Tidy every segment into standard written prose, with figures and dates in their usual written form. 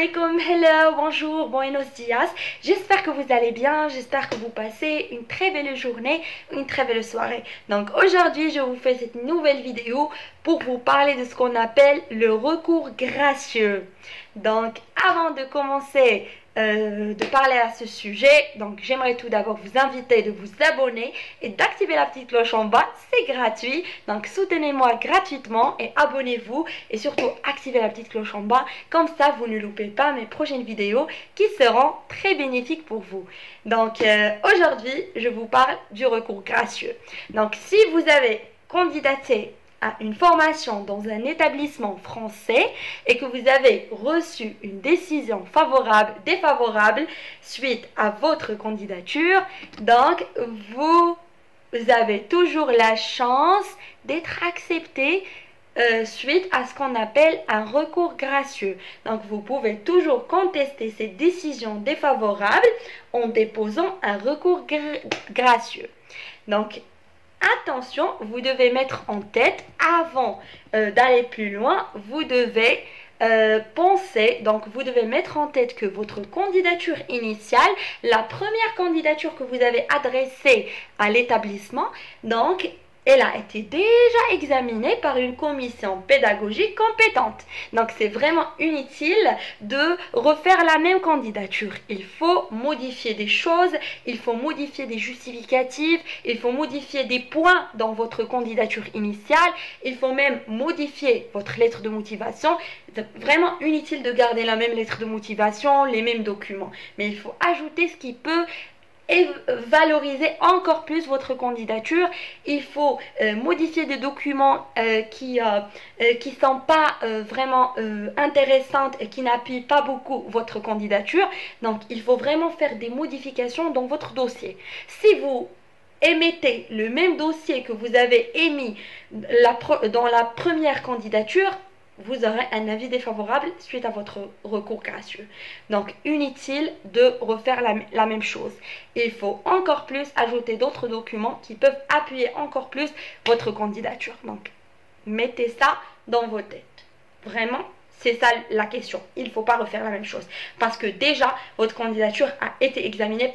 alaikum, hello, bonjour, buenos dias. J'espère que vous allez bien, j'espère que vous passez une très belle journée, une très belle soirée. Donc aujourd'hui, je vous fais cette nouvelle vidéo pour vous parler de ce qu'on appelle le recours gracieux. Donc avant de commencer de parler à ce sujet, donc j'aimerais tout d'abord vous inviter de vous abonner et d'activer la petite cloche en bas, c'est gratuit, donc soutenez-moi gratuitement et abonnez-vous et surtout activez la petite cloche en bas, comme ça vous ne loupez pas mes prochaines vidéos qui seront très bénéfiques pour vous. Donc aujourd'hui je vous parle du recours gracieux. Donc si vous avez candidaté à une formation dans un établissement français et que vous avez reçu une décision favorable, défavorable suite à votre candidature, donc vous avez toujours la chance d'être accepté suite à ce qu'on appelle un recours gracieux. Donc vous pouvez toujours contester ces décisions défavorables en déposant un recours gracieux. Donc attention, vous devez mettre en tête, avant d'aller plus loin, vous devez penser, donc vous devez mettre en tête que votre candidature initiale, la première candidature que vous avez adressée à l'établissement, donc elle a été déjà examinée par une commission pédagogique compétente. Donc c'est vraiment inutile de refaire la même candidature. Il faut modifier des choses, il faut modifier des justificatifs, il faut modifier des points dans votre candidature initiale, il faut même modifier votre lettre de motivation. C'est vraiment inutile de garder la même lettre de motivation, les mêmes documents. Mais il faut ajouter ce qui peut et valoriser encore plus votre candidature. Il faut modifier des documents qui sont pas vraiment intéressantes et qui n'appuient pas beaucoup votre candidature. Donc il faut vraiment faire des modifications dans votre dossier. Si vous émettez le même dossier que vous avez émis dans la première candidature, vous aurez un avis défavorable suite à votre recours gracieux. Donc, inutile de refaire la même chose. Il faut encore plus ajouter d'autres documents qui peuvent appuyer encore plus votre candidature. Donc, mettez ça dans vos têtes. Vraiment, c'est ça la question. Il ne faut pas refaire la même chose. Parce que déjà, votre candidature a été examinée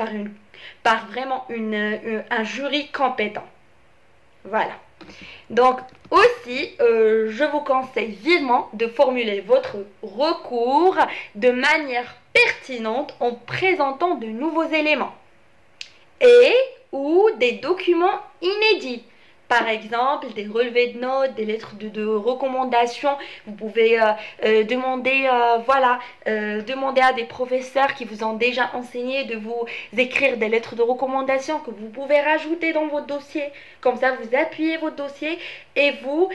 par vraiment un jury compétent. Voilà. Donc aussi, je vous conseille vivement de formuler votre recours de manière pertinente en présentant de nouveaux éléments et ou des documents inédits. Par exemple, des relevés de notes, des lettres de recommandation. Vous pouvez demander à des professeurs qui vous ont déjà enseigné de vous écrire des lettres de recommandation que vous pouvez rajouter dans votre dossier. Comme ça, vous appuyez votre dossier et vous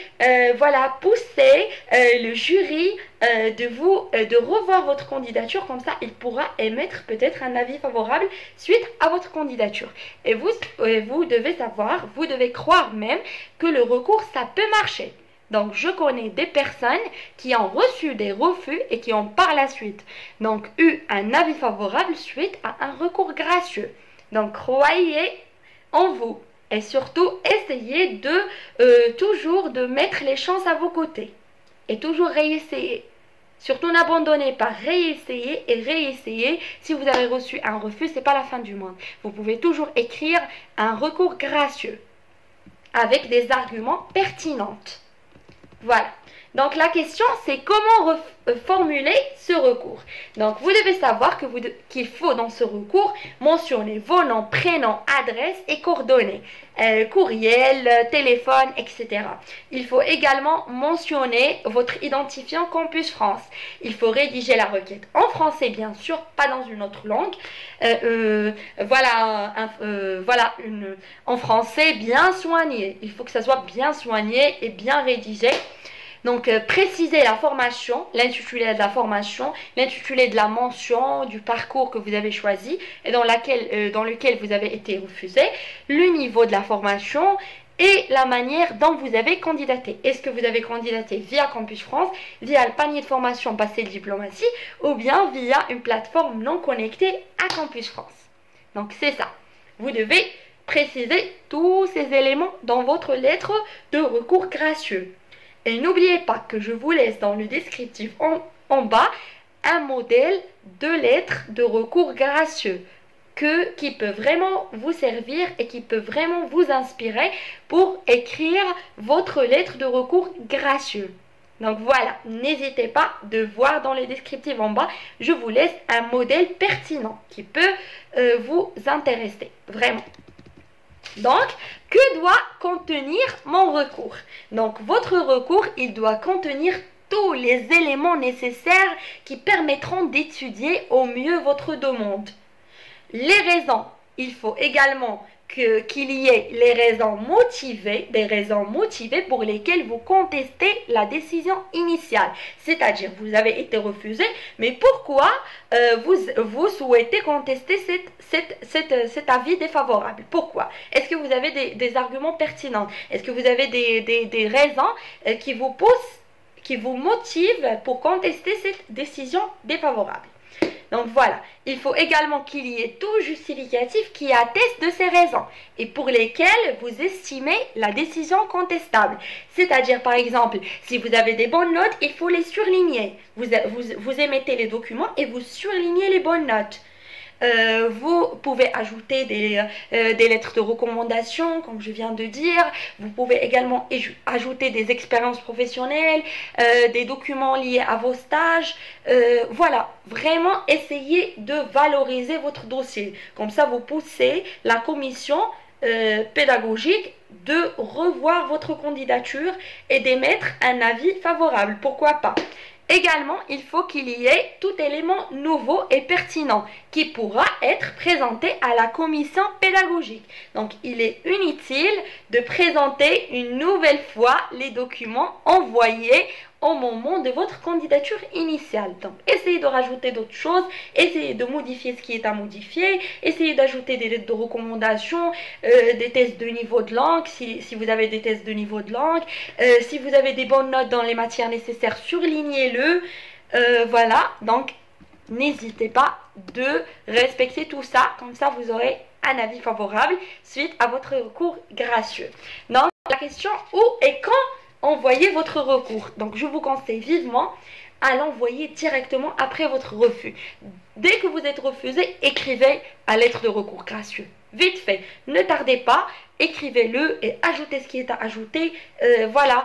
poussez le jury de revoir votre candidature. Comme ça, il pourra émettre peut-être un avis favorable suite à votre candidature. Et vous devez savoir, vous devez croire même que le recours, ça peut marcher. Donc, je connais des personnes qui ont reçu des refus et qui ont par la suite donc eu un avis favorable suite à un recours gracieux. Donc, croyez en vous et surtout essayez de toujours de mettre les chances à vos côtés et toujours réessayer. Surtout n'abandonnez pas, réessayez et réessayez. Si vous avez reçu un refus, ce n'est pas la fin du monde. Vous pouvez toujours écrire un recours gracieux avec des arguments pertinents. Voilà. Donc la question, c'est comment formuler ce recours. Donc vous devez savoir qu'il faut dans ce recours mentionner vos noms, prénoms, adresses et coordonnées, courriel, téléphone, etc. Il faut également mentionner votre identifiant Campus France. Il faut rédiger la requête en français bien sûr, pas dans une autre langue. En français bien soigné. Il faut que ça soit bien soigné et bien rédigé. Donc, précisez la formation, l'intitulé de la formation, l'intitulé de la mention, du parcours que vous avez choisi et dans lequel vous avez été refusé, le niveau de la formation et la manière dont vous avez candidaté. Est-ce que vous avez candidaté via Campus France, via le panier de formation Passer Diplomatie ou bien via une plateforme non connectée à Campus France? Donc, c'est ça. Vous devez préciser tous ces éléments dans votre lettre de recours gracieux. Et n'oubliez pas que je vous laisse dans le descriptif en bas un modèle de lettre de recours gracieux qui peut vraiment vous servir et qui peut vraiment vous inspirer pour écrire votre lettre de recours gracieux. Donc voilà, n'hésitez pas de voir dans le descriptif en bas, je vous laisse un modèle pertinent qui peut vous intéresser, vraiment. Donc, que doit contenir mon recours? Donc, votre recours, il doit contenir tous les éléments nécessaires qui permettront d'étudier au mieux votre demande. Les raisons, il faut également qu'il y ait les raisons motivées, des raisons motivées pour lesquelles vous contestez la décision initiale. C'est-à-dire, vous avez été refusé, mais pourquoi vous souhaitez contester cet avis défavorable? Pourquoi? Est-ce que vous avez des arguments pertinents? Est-ce que vous avez des raisons qui vous poussent, qui vous motivent pour contester cette décision défavorable? Donc voilà, il faut également qu'il y ait tout justificatif qui atteste de ces raisons et pour lesquelles vous estimez la décision contestable. C'est-à-dire par exemple, si vous avez des bonnes notes, il faut les surligner. Vous émettez les documents et vous surlignez les bonnes notes. Vous pouvez ajouter des lettres de recommandation, comme je viens de dire. Vous pouvez également ajouter des expériences professionnelles, des documents liés à vos stages. Voilà, vraiment essayez de valoriser votre dossier. Comme ça, vous poussez la commission pédagogique de revoir votre candidature et d'émettre un avis favorable. Pourquoi pas? Également, il faut qu'il y ait tout élément nouveau et pertinent qui pourra être présenté à la commission pédagogique. Donc, il est inutile de présenter une nouvelle fois les documents envoyés au moment de votre candidature initiale. Donc, essayez de rajouter d'autres choses, essayez de modifier ce qui est à modifier, essayez d'ajouter des lettres de recommandation, des tests de niveau de langue, si vous avez des tests de niveau de langue, si vous avez des bonnes notes dans les matières nécessaires, surlignez-le. Voilà, donc n'hésitez pas de respecter tout ça, comme ça vous aurez un avis favorable suite à votre recours gracieux. Donc, la question où et quand envoyez votre recours. Donc, je vous conseille vivement à l'envoyer directement après votre refus. Dès que vous êtes refusé, écrivez la lettre de recours gracieux. Vite fait, ne tardez pas, écrivez-le et ajoutez ce qui est à ajouter. Voilà,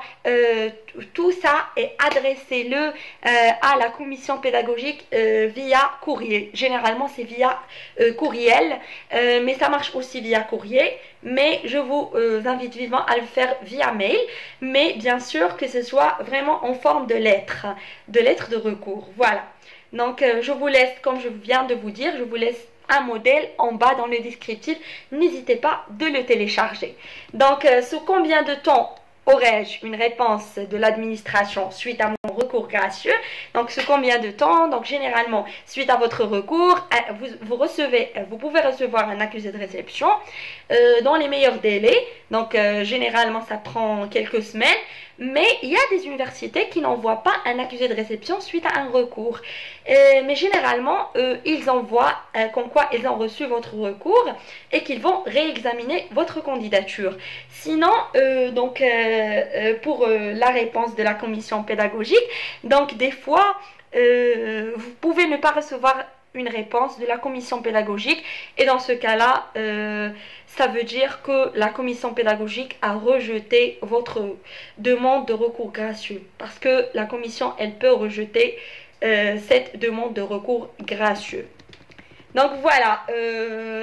tout ça et adressez-le à la commission pédagogique via courrier. Généralement, c'est via courriel, mais ça marche aussi via courrier. Mais je vous invite vivement à le faire via mail, mais bien sûr que ce soit vraiment en forme de lettre de recours. Voilà. Donc, je vous laisse, comme je viens de vous dire, je vous laisse un modèle en bas dans le descriptif. N'hésitez pas de le télécharger. Donc, sous combien de temps aurais-je une réponse de l'administration suite à mon recours gracieux? Donc, sous combien de temps? Donc, généralement, suite à votre recours, vous pouvez recevoir un accusé de réception dans les meilleurs délais. Donc, généralement, ça prend quelques semaines. Mais il y a des universités qui n'envoient pas un accusé de réception suite à un recours. Mais généralement, ils envoient comme quoi ils ont reçu votre recours et qu'ils vont réexaminer votre candidature. Sinon, pour la réponse de la commission pédagogique, donc des fois, vous pouvez ne pas recevoir une réponse de la commission pédagogique et dans ce cas-là, ça veut dire que la commission pédagogique a rejeté votre demande de recours gracieux parce que la commission, elle peut rejeter cette demande de recours gracieux. Donc voilà,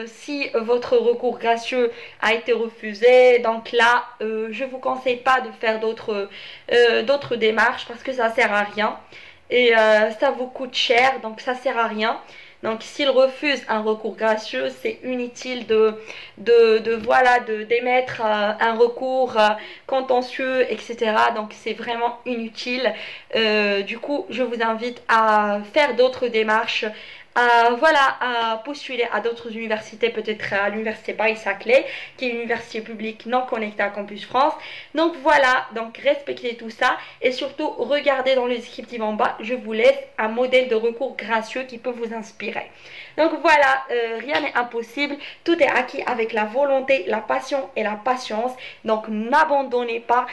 si votre recours gracieux a été refusé, donc là, je ne vous conseille pas de faire d'autres démarches parce que ça ne sert à rien et ça vous coûte cher, donc ça ne sert à rien. Donc, s'il refuse un recours gracieux, c'est inutile d'émettre un recours contentieux, etc. Donc, c'est vraiment inutile. Du coup, je vous invite à faire d'autres démarches, à postuler à d'autres universités, peut-être à l'université Paris-Saclay, qui est une université publique non connectée à Campus France. Donc voilà, donc respectez tout ça et surtout regardez dans le descriptif en bas, je vous laisse un modèle de recours gracieux qui peut vous inspirer. Donc voilà, rien n'est impossible, tout est acquis avec la volonté, la passion et la patience. Donc n'abandonnez pas.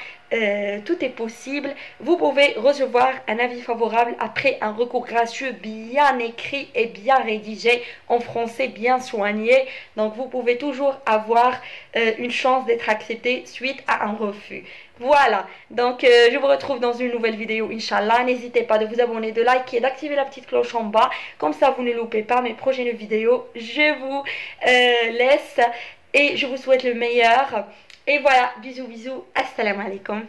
tout est possible. Vous pouvez recevoir un avis favorable après un recours gracieux bien écrit et bien rédigé, en français bien soigné. Donc vous pouvez toujours avoir une chance d'être accepté suite à un refus. Voilà, donc je vous retrouve dans une nouvelle vidéo, Inch'Allah. N'hésitez pas de vous abonner, de liker, d'activer la petite cloche en bas. Comme ça, vous ne loupez pas mes prochaines vidéos. Je vous laisse et je vous souhaite le meilleur. Et voilà, bisous, bisous. Assalamu alaikum.